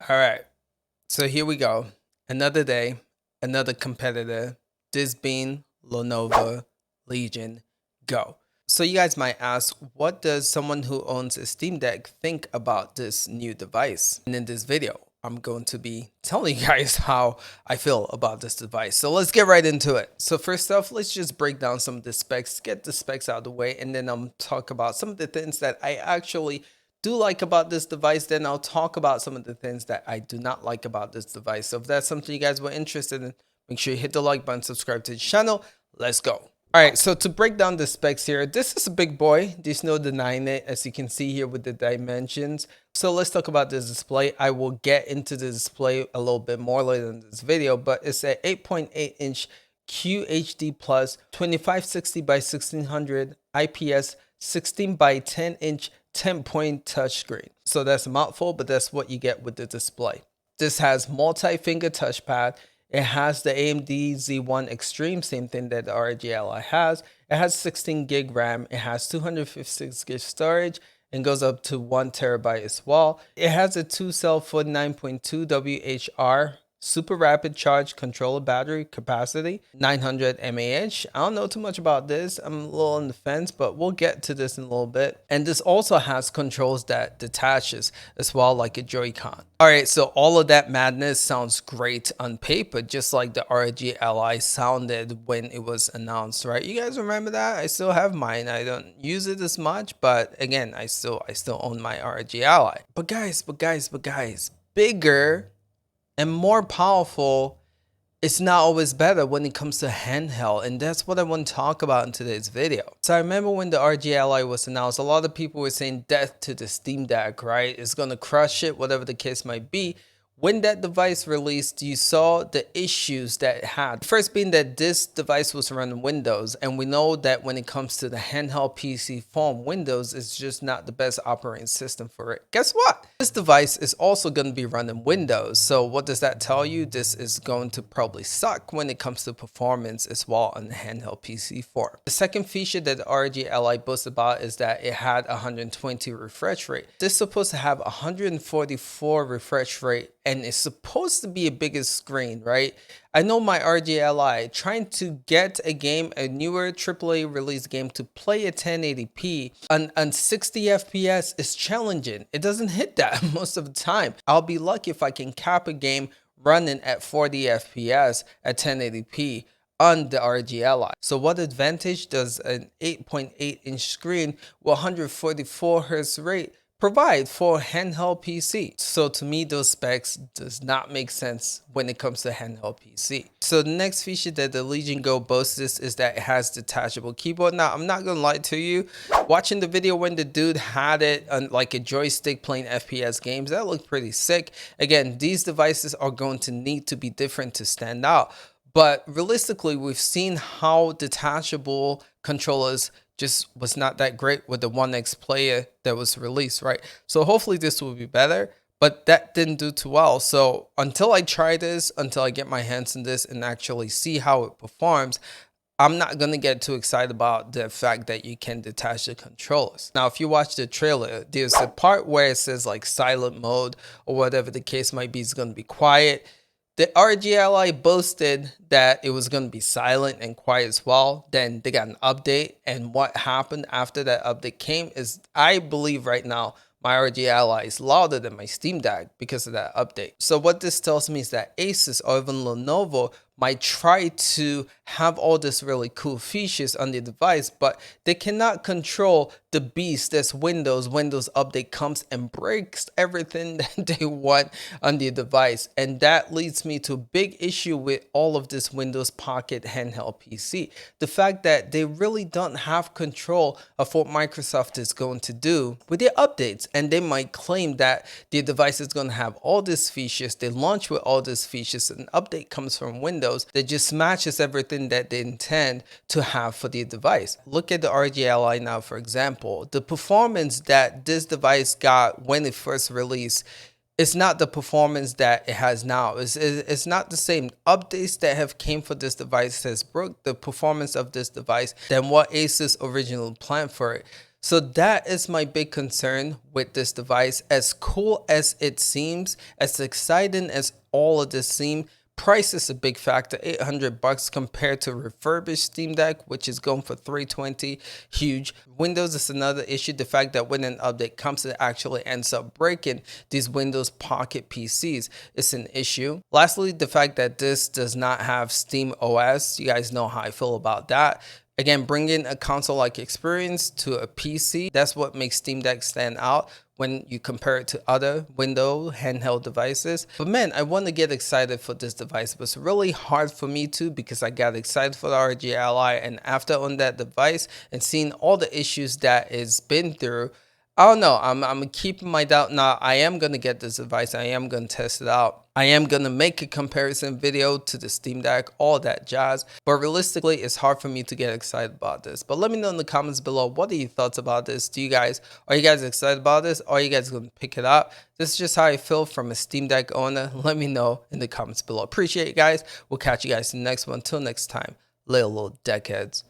All right. So here we go. Another day, another competitor. This being Lenovo Legion Go. So you guys might ask, what does someone who owns a Steam Deck think about this new device? And in this video, I'm going to be telling you guys how I feel about this device. So let's get right into it. So first off, let's just break down some of the specs, get the specs out of the way, and then I'll talk about some of the things that I actually do like about this device. Then I'll talk about some of the things that I do not like about this device. So if that's something you guys were interested in, make sure you hit the like button, subscribe to the channel. Let's go. All right, so to break down the specs here, this is a big boy. There's no denying it, as you can see here with the dimensions. So let's talk about this display. I will get into the display a little bit more later in this video, but it's an 8.8 inch QHD plus 2560 by 1600 IPS 16 by 10 inch 10-point touchscreen. So that's a mouthful, but that's what you get with the display. This has multi-finger touchpad. It has the AMD Z1 Extreme, same thing that the ROG Ally has. It has 16 gig RAM. It has 256 gig storage and goes up to 1 terabyte as well. It has a 2-cell 49.2 WHR super rapid charge controller battery capacity, 900 mAh. I don't know too much about this. I'm a little on the fence, but we'll get to this in a little bit. And this also has controls that detaches as well, like a Joy-Con. All right, so all of that madness sounds great on paper, just like the ROG Ally sounded when it was announced, right? You guys remember that? I still have mine. I don't use it as much, but again, I still own my ROG Ally. But guys, bigger and more powerful, it's not always better when it comes to handheld, and that's what I want to talk about in today's video. So I remember when the ROG Ally was announced, a lot of people were saying death to the Steam Deck, right? It's gonna crush it, whatever the case might be. When that device released, you saw the issues that it had. First being that this device was running Windows, and we know that when it comes to the handheld PC form, Windows is just not the best operating system for it. Guess what? This device is also going to be running Windows. So what does that tell you? This is going to probably suck when it comes to performance as well on the handheld PC form. The second feature that the ROG Ally boasts about is that it had 120 refresh rate. This is supposed to have 144 refresh rate, and it's supposed to be a bigger screen, right? I know my ROG Ally trying to get a game, a newer AAA release game, to play at 1080p on 60 FPS is challenging. It doesn't hit that most of the time. I'll be lucky if I can cap a game running at 40 FPS at 1080p on the ROG Ally. So what advantage does an 8.8 inch screen with 144 Hz rate provide for handheld PC? So to me, those specs does not make sense when it comes to handheld PC. So the next feature that the Legion Go boasts is that it has detachable keyboard. Now, I'm not gonna lie to you, watching the video when the dude had it on like a joystick playing FPS games, that looked pretty sick. Again, these devices are going to need to be different to stand out. But realistically, we've seen how detachable controllers just was not that great with the One X player that was released, right? So hopefully this will be better, but that didn't do too well. So until I try this, until I get my hands on this and actually see how it performs, I'm not going to get too excited about the fact that you can detach the controllers. Now, if you watch the trailer, there's a part where it says like silent mode or whatever the case might be, it's going to be quiet. The ROG Ally boasted that it was going to be silent and quiet as well. Then they got an update, and what happened after that update came is, I believe right now, my ROG Ally is louder than my Steam Deck because of that update. So what this tells me is that Asus or even Lenovo might try to have all this really cool features on the device, but they cannot control the beast that's Windows. Windows update comes and breaks everything that they want on the device. And that leads me to a big issue with all of this Windows Pocket handheld PC. The fact that they really don't have control of what Microsoft is going to do with their updates. And they might claim that the device is going to have all these features. They launch with all these features. An update comes from Windows that just matches everything that they intend to have for the device. Look at the ROG Ally now, for example. The performance that this device got when it first released, it's not the performance that it has now. It's not the same. Updates that have came for this device has broke the performance of this device than what Asus originally planned for it. So that is my big concern with this device. As cool as it seems, as exciting as all of this seems, price is a big factor. $800 compared to refurbished Steam Deck, which is going for $320. Huge. Windows is another issue. The fact that when an update comes, it actually ends up breaking these Windows Pocket PCs is an issue. Lastly, the fact that this does not have Steam OS. You guys know how I feel about that. Again, bringing a console-like experience to a PC, that's what makes Steam Deck stand out when you compare it to other Windows handheld devices. But man, I want to get excited for this device. It was really hard for me to, because I got excited for the ROG Ally, and after on that device and seeing all the issues that it's been through, I don't know. I'm keeping my doubt. Now, I am going to get this device. I am going to test it out. I am going to make a comparison video to the Steam Deck, all that jazz. But realistically, it's hard for me to get excited about this. But let me know in the comments below, what are your thoughts about this? Are you guys excited about this? Or are you guys going to pick it up? This is just how I feel from a Steam Deck owner. Let me know in the comments below. Appreciate you guys. We'll catch you guys in the next one. Until next time, little deckheads.